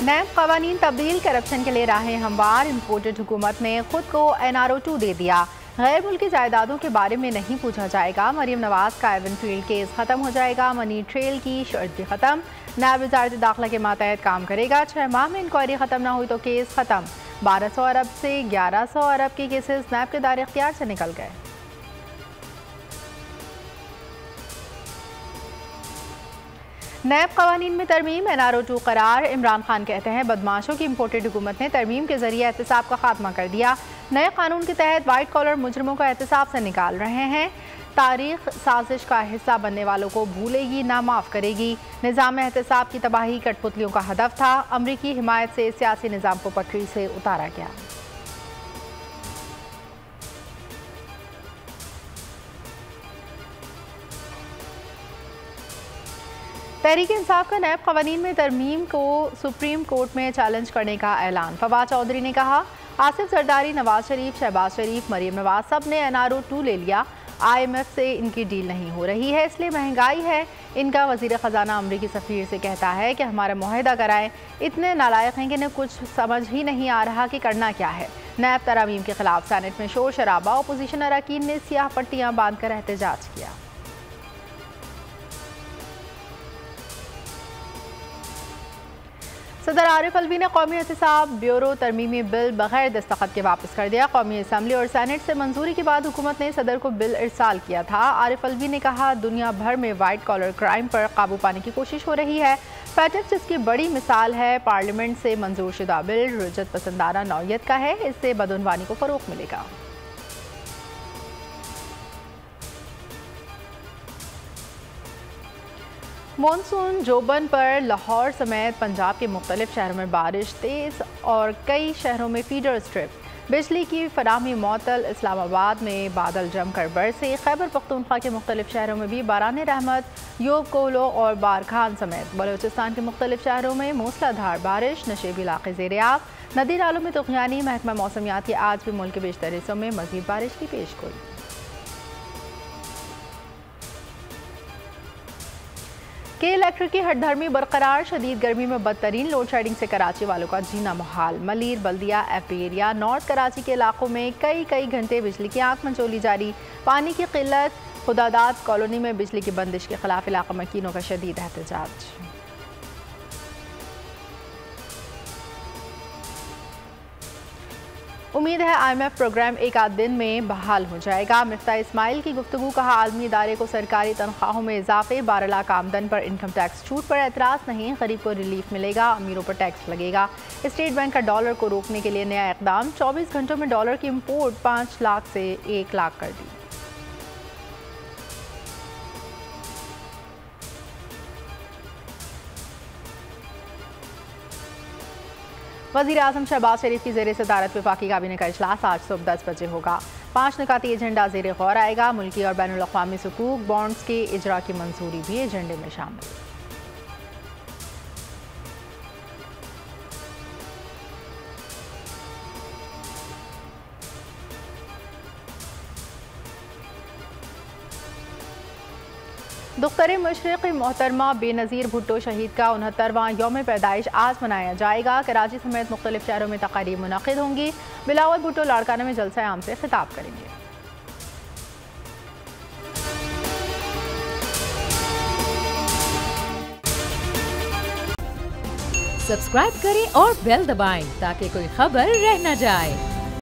नैब कवानीन तब्दील, करप्शन के लिए राहें हमवार। इम्पोर्टेड हुकूमत ने खुद को NRO2 दे दिया। गैर मुल्की जायदादों के बारे में नहीं पूछा जाएगा। मरियम नवाज का एवन फील्ड केस खत्म हो जाएगा। मनी ट्रेल की शर्त भी खत्म। नैब वजारत दाखिला के मातहत काम करेगा। 6 माह में इंक्वायरी खत्म ना हुई तो केस खत्म। 1200 अरब से 1100 अरब के केसेस नैब के दायरे इख्तियार से निकल गए। नैब कवानीन में तरमीम, NRO2 करार। इमरान खान कहते हैं बदमाशों की इम्पोर्टेड हुकूमत ने तरमीम के जरिए एहतसाब का खात्मा कर दिया। नए कानून के तहत वाइट कॉलर मुजरिमों को एहतसाब से निकाल रहे हैं। तारीख साजिश का हिस्सा बनने वालों को भूलेगी ना माफ़ करेगी। निज़ाम एहतसाब की तबाही कठपुतलियों का हदफ था। अमरीकी हिमायत से सियासी निज़ाम को पटरी से उतारा गया। तहरीक इंसाफ का नैब कवानीन में तरमीम को सुप्रीम कोर्ट में चैलेंज करने का ऐलान। फवाद चौधरी ने कहा, आसिफ जरदारी, नवाज शरीफ, शहबाज शरीफ, मरियम नवाज सब ने NRO2 ले लिया। IMF से इनकी डील नहीं हो रही है, इसलिए महंगाई है। इनका वजीर ख़जाना अमरीकी सफ़ीर से कहता है कि हमारा मुआहदा कराएं। इतने नालायक हैं कि इन्हें कुछ समझ ही नहीं आ रहा कि करना क्या है। नैब तरामीम के खिलाफ सैनेट में शोर शराबा। अपोजिशन अरकान ने सियाह पट्टियाँ बांधकर एहतजाज किया। सदर आरिफ अलवी ने कौमी एहतसाब ब्यूरो तरमीमी बिल बगैर दस्तखत के वापस कर दिया। कौमी असम्बली और सैनेट से मंजूरी के बाद हुकूमत ने सदर को बिल इरसाल किया था। आरिफ अलवी ने कहा, दुनिया भर में वाइट कॉलर क्राइम पर काबू पाने की कोशिश हो रही है। पैटेफ जिसकी बड़ी मिसाल है। पार्लियामेंट से मंजूर शुदा बिल रुजत पसंदाना नौयत का है। इससे बदउनवानी को फ़रोग़ मिलेगा। मॉनसून जोबन पर लाहौर समेत पंजाब के मुख्तलिफ शहरों में बारिश तेज़ और कई शहरों में फीडर स्ट्रिप। बिजली की फराहमी मअतल। इस्लामाबाद में बादल जमकर बरसे। खैबर पख्तूनख्वा के मुख्तलिफ शहरों में भी बारान रहमत, यूब कोलो और बारखान समेत बलूचिस्तान के मुख्तलिफ शहरों में मूसलाधार बारिश। नशेबी इलाके ज़ेर-ए-आब। नदी नालों में तुग़यानी। महकमा मौसमियात की आज भी मुल्क के बेशतर हिस्सों में मज़ीद बारिश की पेशगोई। के इलेक्ट्रिक की हठधर्मी बरकरार। शदीद गर्मी में बदतरीन लोड शेडिंग से कराची वालों का जीना मुहाल। मलीर, बल्दिया, FP एरिया, नॉर्थ कराची के इलाकों में कई घंटे बिजली की आंख मंचोली जारी। पानी की किल्लत। खुदादाद कॉलोनी में बिजली की बंदिश के खिलाफ इलाका मकीनों का शदीद एहतजाज। उम्मीद है IMF प्रोग्राम एक आध दिन में बहाल हो जाएगा। मिफ्ता इस्माइल की गुफ्तगू। कहा, आलमी इदारे को सरकारी तनख्वाहों में इजाफे। 12 लाख आमदन पर इनकम टैक्स छूट पर एतराज़ नहीं। गरीब को रिलीफ मिलेगा, अमीरों पर टैक्स लगेगा। स्टेट बैंक का डॉलर को रोकने के लिए नया इकदाम। 24 घंटों में डॉलर की इम्पोर्ट 5 लाख से 1 लाख कर दी। वज़ीर आज़म शहबाज शरीफ की ज़ेर सदारत वफाकी काबीना का इजलास आज सुबह 10 बजे होगा। 5 निकाती एजेंडा ज़ेर गौर आएगा। मुल्की और बैनुल अक़वामी सुकूक बॉन्ड्स के इजरा की मंजूरी भी एजेंडे में शामिल। दुख्तर मशरिक़ मोहतरमा बेनज़ीर भुट्टो शहीद का 69वां यौम पैदाइश आज मनाया जाएगा। कराची समेत मुख्तलिफ शहरों में तक़रीब मुनक़िद होंगी। बिलावल भुट्टो लाड़काना में जलसा आम से खिताब करेंगे। सब्सक्राइब करें और बेल दबाएं ताकि कोई खबर रह न जाए।